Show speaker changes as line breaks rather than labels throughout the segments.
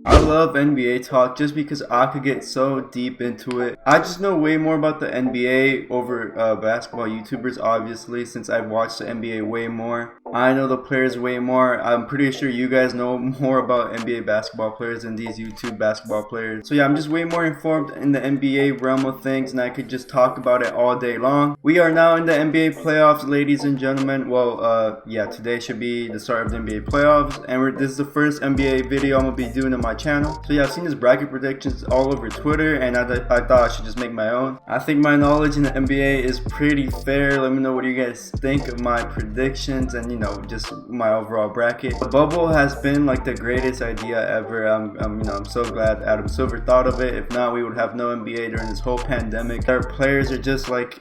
I love NBA talk just because I could get so deep into it. I just know way more about the NBA over basketball YouTubers, obviously, since I've watched the NBA way more. I know the players way more. I'm pretty sure you guys know more about NBA basketball players than these YouTube basketball players. So yeah, I'm just way more informed in the NBA realm of things, and I could just talk about it all day long. We are now in the NBA playoffs, ladies and gentlemen. Well, yeah, today should be the start of the NBA playoffs, and this is the first NBA video I'm gonna be doing on my channel. So yeah, I've seen this bracket predictions all over Twitter, and I thought I should just make my own. I think my knowledge in the NBA is pretty fair. Let me know what you guys think of my predictions and, you know, just my overall bracket. The bubble has been like the greatest idea ever. I'm so glad Adam Silver thought of it. If not, we would have no NBA during this whole pandemic. Our players are just like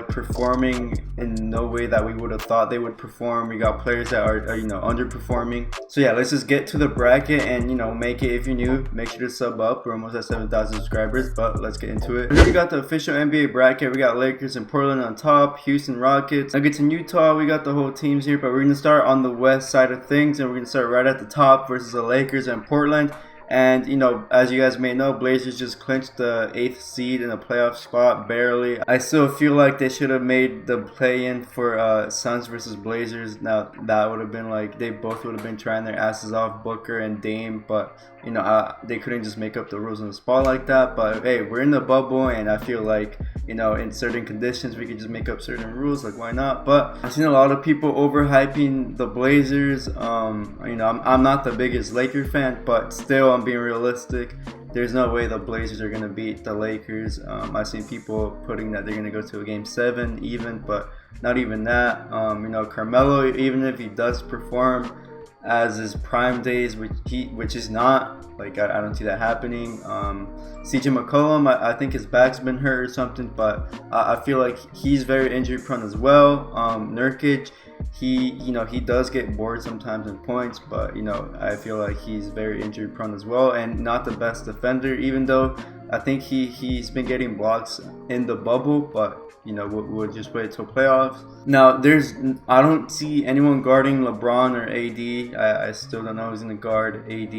performing in no way that we would have thought they would perform. We got players that are you know, underperforming. So yeah, let's just get to the bracket and, you know, make it. If you're new, make sure to sub up. We're almost at 7,000 subscribers, but let's get into it. Here we got the official NBA bracket. We got Lakers and Portland on top, Houston Rockets, Nuggets and Utah. We got the whole teams here, but we're gonna start on the west side of things, and we're gonna start right at the top versus the Lakers and Portland. And, you know, as you guys may know, Blazers just clinched the 8th seed in a playoff spot, barely. I still feel like they should have made the play-in for Suns versus Blazers. Now, that would have been like, they both would have been trying their asses off, Booker and Dame, but, you know, they couldn't just make up the rules on the spot like that. But, hey, we're in the bubble, and I feel like, you know, in certain conditions, we could just make up certain rules, like, why not? But I've seen a lot of people overhyping the Blazers. You know, I'm not the biggest Laker fan, but still, I'm being realistic. There's no way the Blazers are going to beat the Lakers. I've seen people putting that they're going to go to a game 7 even, but not even that. You know, Carmelo, even if he does perform as his prime days, which is not, like, I don't see that happening. CJ McCollum, I think his back's been hurt or something, but I feel like he's very injury prone as well. Nurkic, you know, he does get bored sometimes in points, but, you know, I feel like he's very injury prone as well, and not the best defender, even though I think he's been getting blocks in the bubble, but, you know, we'll just wait till playoffs. Now, I don't see anyone guarding LeBron or AD. I still don't know who's going to guard AD.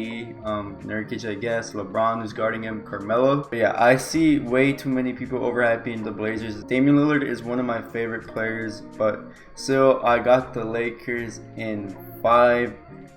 Nurkic, I guess. LeBron who's guarding him. Carmelo. But yeah, I see way too many people overhyping the Blazers. Damian Lillard is one of my favorite players, but still, I got the Lakers in 5.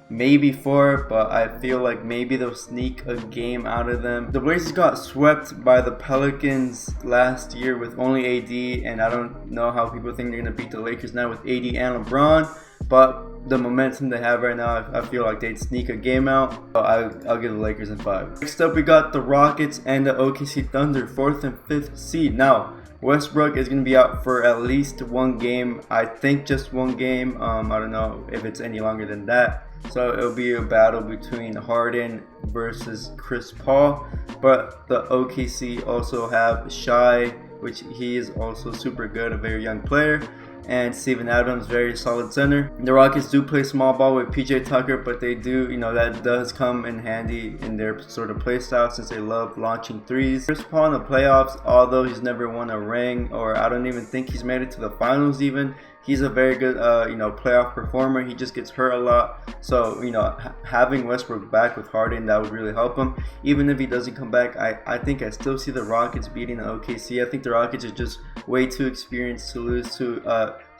Maybe 4, but I feel like maybe they'll sneak a game out of them. The Blazers got swept by the Pelicans last year with only AD, and I don't know how people think they're going to beat the Lakers now with AD and LeBron, but the momentum they have right now, I feel like they'd sneak a game out. So I'll give the Lakers in 5. Next up, we got the Rockets and the OKC Thunder, 4th and 5th seed. Now, Westbrook is going to be out for at least 1 game. I think just 1 game. I don't know if it's any longer than that. So it'll be a battle between Harden versus Chris Paul. But the OKC also have Shai, which he is also super good, a very young player. And Steven Adams, very solid center. The Rockets do play small ball with PJ Tucker, but they do, you know, that does come in handy in their sort of play style since they love launching threes. Chris Paul in the playoffs, although he's never won a ring, or I don't even think he's made it to the finals even, he's a very good, you know, playoff performer. He just gets hurt a lot. So, you know, having Westbrook back with Harden, that would really help him. Even if he doesn't come back, I think I still see the Rockets beating the OKC. I think the Rockets are just way too experienced to lose to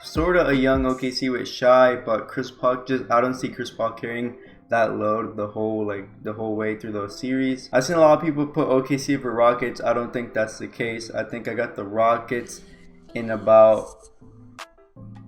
sort of a young OKC with Shai, but Chris Paul, I don't see Chris Paul carrying that load the whole way through those series. I've seen a lot of people put OKC for Rockets. I don't think that's the case. I think I got the Rockets in about,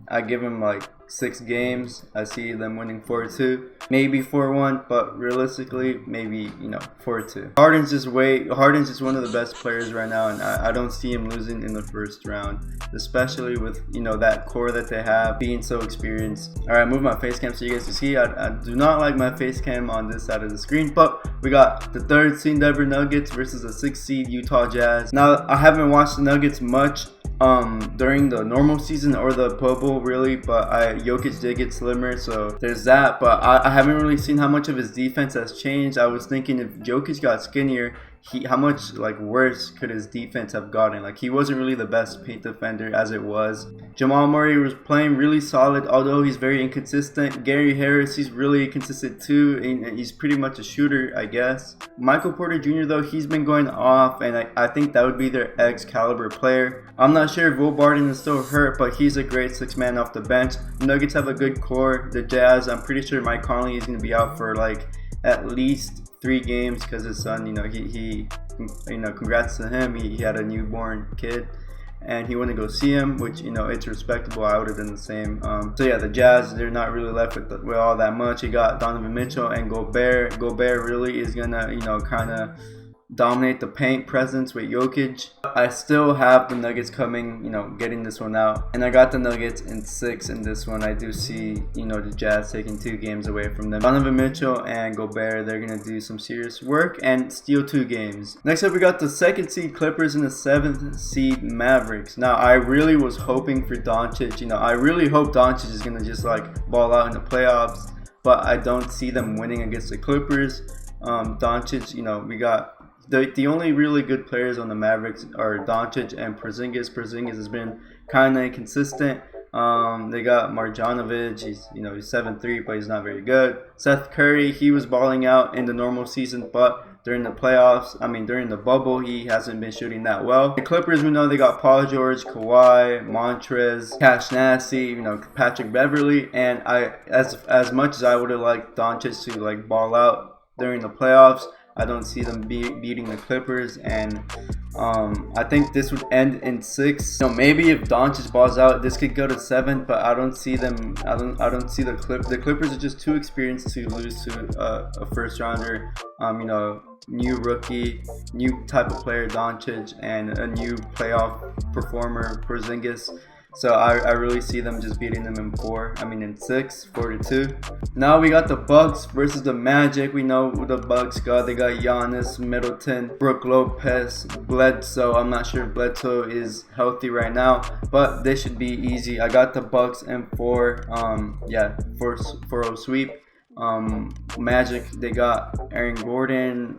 I give them like 6 games. I see them winning 4-2, maybe 4-1, but realistically, maybe, you know, 4-2. Harden's just one of the best players right now, and I don't see him losing in the first round, especially with, you know, that core that they have being so experienced. All right, move my face cam so you guys can see. I do not like my face cam on this side of the screen, but we got the 3rd seed Denver Nuggets versus the 6th seed Utah Jazz. Now, I haven't watched the Nuggets much during the normal season or the bubble really, but Jokic did get slimmer, so there's that. But I haven't really seen how much of his defense has changed. I was thinking if Jokic got skinnier, how much like worse could his defense have gotten? Like, he wasn't really the best paint defender as it was. Jamal Murray was playing really solid, although he's very inconsistent. Gary Harris, he's really consistent too, and he's pretty much a shooter, I guess. Michael Porter Jr. though, he's been going off, and I think that would be their X-caliber player. I'm not sure if Will Barton is still hurt, but he's a great six-man off the bench. The Nuggets have a good core. The Jazz, I'm pretty sure Mike Conley is going to be out for like at least 3 games because his son, he congrats to him. He had a newborn kid, and he went to go see him, which, it's respectable. I would have done the same. So yeah, the Jazz, they're not really left with all that much. You got Donovan Mitchell and Gobert. Gobert really is gonna, kind of dominate the paint presence with Jokic. I still have the Nuggets coming, getting this one out. And I got the Nuggets in 6 in this one. I do see, the Jazz taking 2 games away from them. Donovan Mitchell and Gobert, they're going to do some serious work and steal 2 games. Next up, we got the 2nd seed Clippers and the 7th seed Mavericks. Now, I really was hoping for Doncic. I really hope Doncic is going to just like ball out in the playoffs. But I don't see them winning against the Clippers. Doncic, we got the only really good players on the Mavericks are Doncic and Porzingis. Porzingis has been kind of inconsistent. They got Marjanovic. He's 7'3", but he's not very good. Seth Curry, he was balling out in the normal season, but during the playoffs, during the bubble, he hasn't been shooting that well. The Clippers, we know they got Paul George, Kawhi, Montrez, Cash Nasty, Patrick Beverly, and as much as I would have liked Doncic to like ball out during the playoffs, I don't see them beating the Clippers, and I think this would end in 6. Maybe if Doncic balls out, this could go to 7, but I don't see them. I don't see the Clippers. The Clippers are just too experienced to lose to a first rounder. New rookie, new type of player, Doncic, and a new playoff performer, Porzingis. So I really see them just beating them in 6, 4-2. Now we got the Bucks versus the Magic. We know who the Bucks got. They got Giannis, Middleton, Brook Lopez, Bledsoe. I'm not sure if Bledsoe is healthy right now, but this should be easy. I got the Bucks in 4. 4-0 sweep. Magic, they got Aaron Gordon,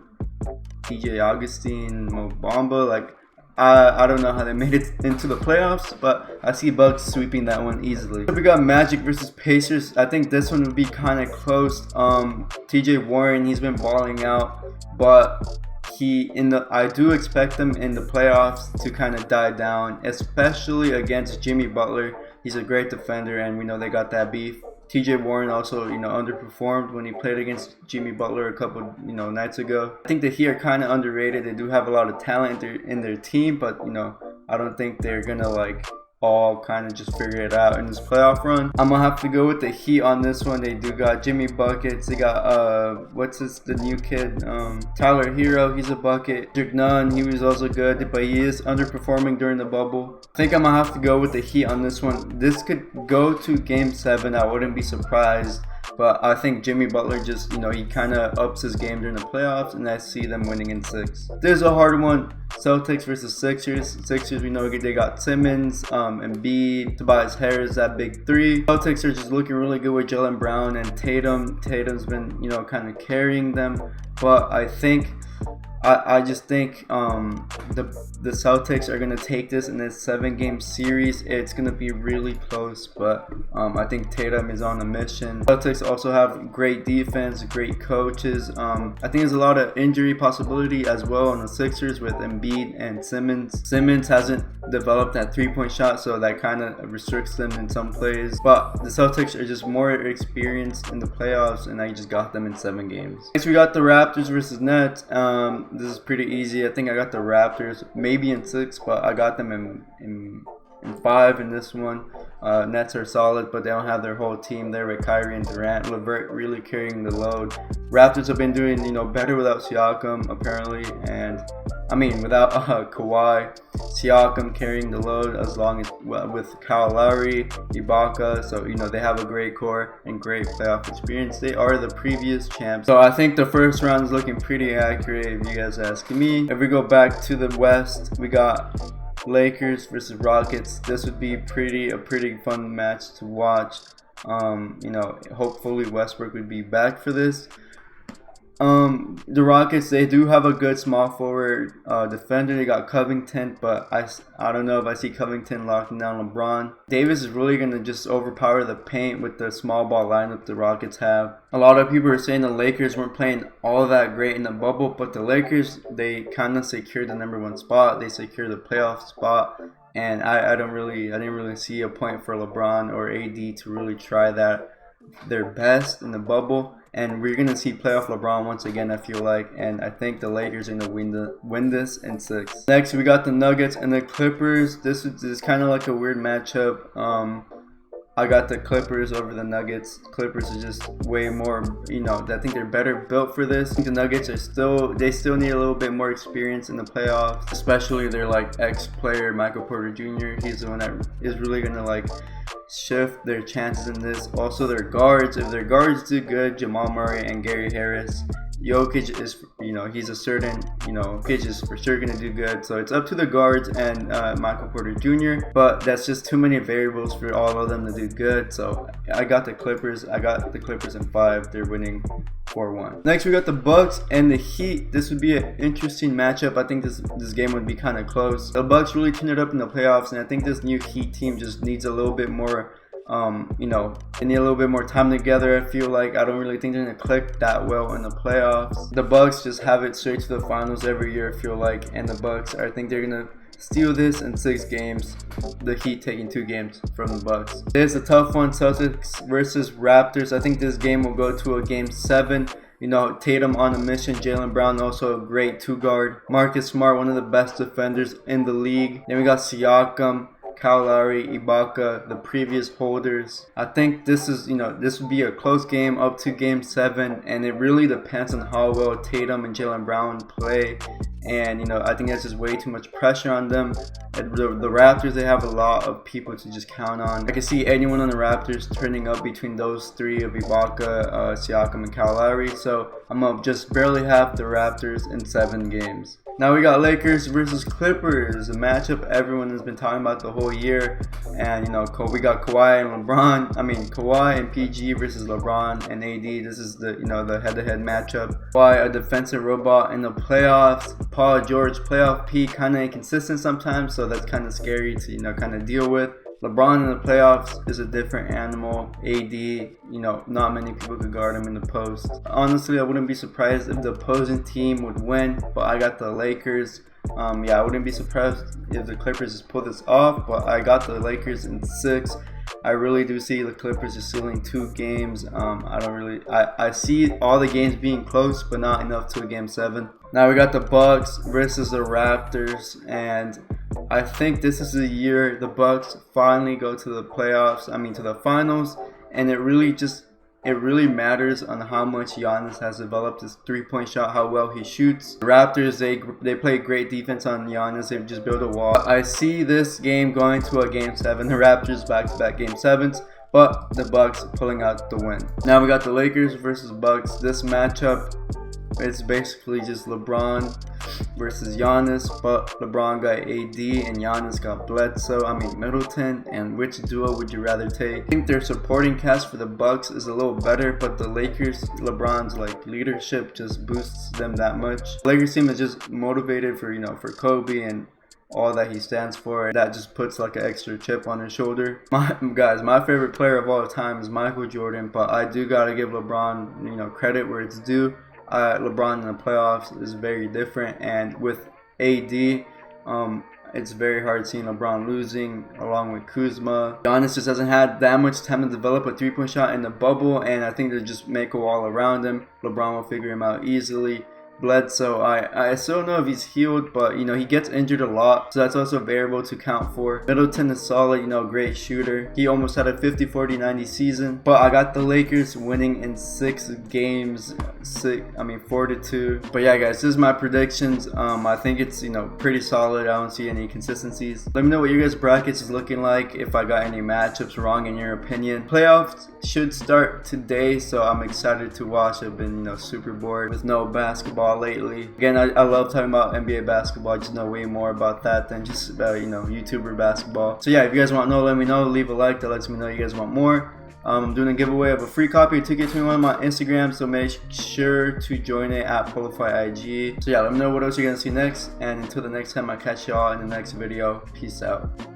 DJ Augustine, Mo Bamba. I don't know how they made it into the playoffs, but I see Bucks sweeping that one easily. So we got Magic versus Pacers. I think this one would be kind of close. TJ Warren, he's been balling out, but I do expect them in the playoffs to kind of die down, especially against Jimmy Butler. He's a great defender, and we know they got that beef. TJ Warren also, underperformed when he played against Jimmy Butler a couple, nights ago. I think the Heat are kind of underrated. They do have a lot of talent in their team, but, I don't think they're going to, all kind of just figure it out in this playoff run. I'm going to have to go with the Heat on this one. They do got Jimmy Buckets. They got, the new kid? Tyler Hero, he's a bucket. Drake Nunn, he was also good, but he is underperforming during the bubble. I think I'm going to have to go with the Heat on this one. This could go to Game 7. I wouldn't be surprised. But I think Jimmy Butler just, he kind of ups his game during the playoffs, and I see them winning in 6. There's a hard one. Celtics versus Sixers. Sixers, we know they got Simmons, Embiid, Tobias Harris, that big 3. Celtics are just looking really good with Jaylen Brown and Tatum. Tatum's been, kind of carrying them. But I think I just think the Celtics are going to take this in this 7-game series. It's going to be really close, but I think Tatum is on a mission. Celtics also have great defense, great coaches. I think there's a lot of injury possibility as well on the Sixers with Embiid and Simmons. Simmons hasn't developed that 3-point shot, so that kind of restricts them in some plays. But the Celtics are just more experienced in the playoffs, and I just got them in 7 games. Next, we got the Raptors versus Nets. This is pretty easy. I think I got the Raptors maybe in 6, but I got them in 5 in this one. Nets are solid, but they don't have their whole team there with Kyrie and Durant. LeVert really carrying the load. Raptors have been doing better without Siakam apparently, and without Kawhi. Siakam carrying the load as long as with Kyle Lowry, Ibaka. So they have a great core and great playoff experience. They are the previous champs. So I think the first round is looking pretty accurate if you guys ask me. If we go back to the West, we got Lakers versus Rockets. This would be a pretty fun match to watch. Hopefully Westbrook would be back for this. The Rockets, they do have a good small forward defender. They got Covington, but I don't know if I see Covington locking down LeBron. Davis is really going to just overpower the paint with the small ball lineup the Rockets have. A lot of people are saying the Lakers weren't playing all that great in the bubble, but the Lakers, they kind of secured the #1 spot. They secured the playoff spot. And I didn't really see a point for LeBron or AD to really try their best in the bubble. And we're gonna see playoff LeBron once again, I feel like, and I think the Lakers are gonna win this in 6. Next, we got the Nuggets and the Clippers. This is kind of like a weird matchup. I got the Clippers over the Nuggets. Clippers is just way more, I think they're better built for this. I think the Nuggets they still need a little bit more experience in the playoffs, especially their ex-player Michael Porter Jr. He's the one that is really gonna shift their chances in this. Also their guards, if their guards do good, Jamal Murray and Gary Harris, Jokic is, he's a certain, Jokic is for sure going to do good. So it's up to the guards and Michael Porter Jr. But that's just too many variables for all of them to do good. So I got the Clippers. In 5. They're winning 4-1. Next, we got the Bucks and the Heat. This would be an interesting matchup. I think this game would be kind of close. The Bucks really turned it up in the playoffs, and I think this new Heat team just needs a little bit more. They need a little bit more time together. I feel like I don't really think they're gonna click that well in the playoffs. The Bucks just have it straight to the finals every year, I feel like, and the Bucks, I think they're gonna steal this in 6 games. The Heat taking 2 games from the Bucks. It's a tough one, Celtics versus Raptors. I think this game will go to a game 7. Tatum on a mission. Jaylen Brown also a great 2-guard. Marcus Smart, one of the best defenders in the league. Then we got Siakam, Kyle Lowry, Ibaka, the previous holders. I think this would be a close game up to game 7, and it really depends on how well Tatum and Jaylen Brown play. And I think that's just way too much pressure on them. The Raptors, they have a lot of people to just count on. I can see anyone on the Raptors turning up between those 3 of Ibaka, Siakam, and Kyle Lowry. So I'm gonna just barely have the Raptors in 7 games. Now we got Lakers versus Clippers, a matchup everyone has been talking about the whole year. And we got Kawhi and PG versus LeBron and AD. This is the head-to-head matchup. Kawhi, a defensive robot in the playoffs. Paul George, playoff P, kind of inconsistent sometimes, so that's kind of scary to kind of deal with. LeBron in the playoffs is a different animal. AD, not many people could guard him in the post. Honestly, I wouldn't be surprised if the opposing team would win, but I got the Lakers. I wouldn't be surprised if the Clippers just pull this off, but I got the Lakers in 6. I really do see the Clippers just sealing 2 games. I see all the games being close, but not enough to a game 7. Now we got the Bucks versus the Raptors, and I think this is the year the Bucks finally go to the playoffs, to the finals, and it really matters on how much Giannis has developed his 3-point shot, how well he shoots. The Raptors, they play great defense on Giannis. They've just built a wall. I see this game going to a game 7. The Raptors back-to-back game 7s, but the Bucks pulling out the win. Now we got the Lakers versus Bucks. This matchup, it's basically just LeBron versus Giannis, but LeBron got AD and Giannis got Middleton. And which duo would you rather take? I think their supporting cast for the Bucks is a little better, but the Lakers, LeBron's leadership just boosts them that much. The Lakers team is just motivated for Kobe and all that he stands for. That just puts an extra chip on his shoulder. My favorite player of all time is Michael Jordan, but I do gotta give LeBron credit where it's due. LeBron in the playoffs is very different, and with AD, it's very hard seeing LeBron losing along with Kuzma. Giannis just hasn't had that much time to develop a 3-point shot in the bubble, and I think they just make a wall around him. LeBron will figure him out easily. Bledsoe, I still don't know if he's healed, but he gets injured a lot, so that's also a variable to count for. Middleton is solid, great shooter. He almost had a 50-40-90 season, but I got the Lakers winning in 6 games, 4-2. But yeah, guys, this is my predictions. I think it's pretty solid. I don't see any inconsistencies. Let me know what your guys' brackets is looking like, if I got any matchups wrong in your opinion. Playoffs should start today, so I'm excited to watch. I've been super bored with no basketball basketball lately. Again, I love talking about NBA basketball. I just know way more about that than just YouTuber basketball. So yeah, if you guys want to know, let me know. Leave a like. That lets me know you guys want more. I'm doing a giveaway of a free copy of 2K21 on my Instagram, so make sure to join it at PolifyIG. So yeah, let me know what else you're gonna see next, and until the next time, I'll catch y'all in the next video. Peace out.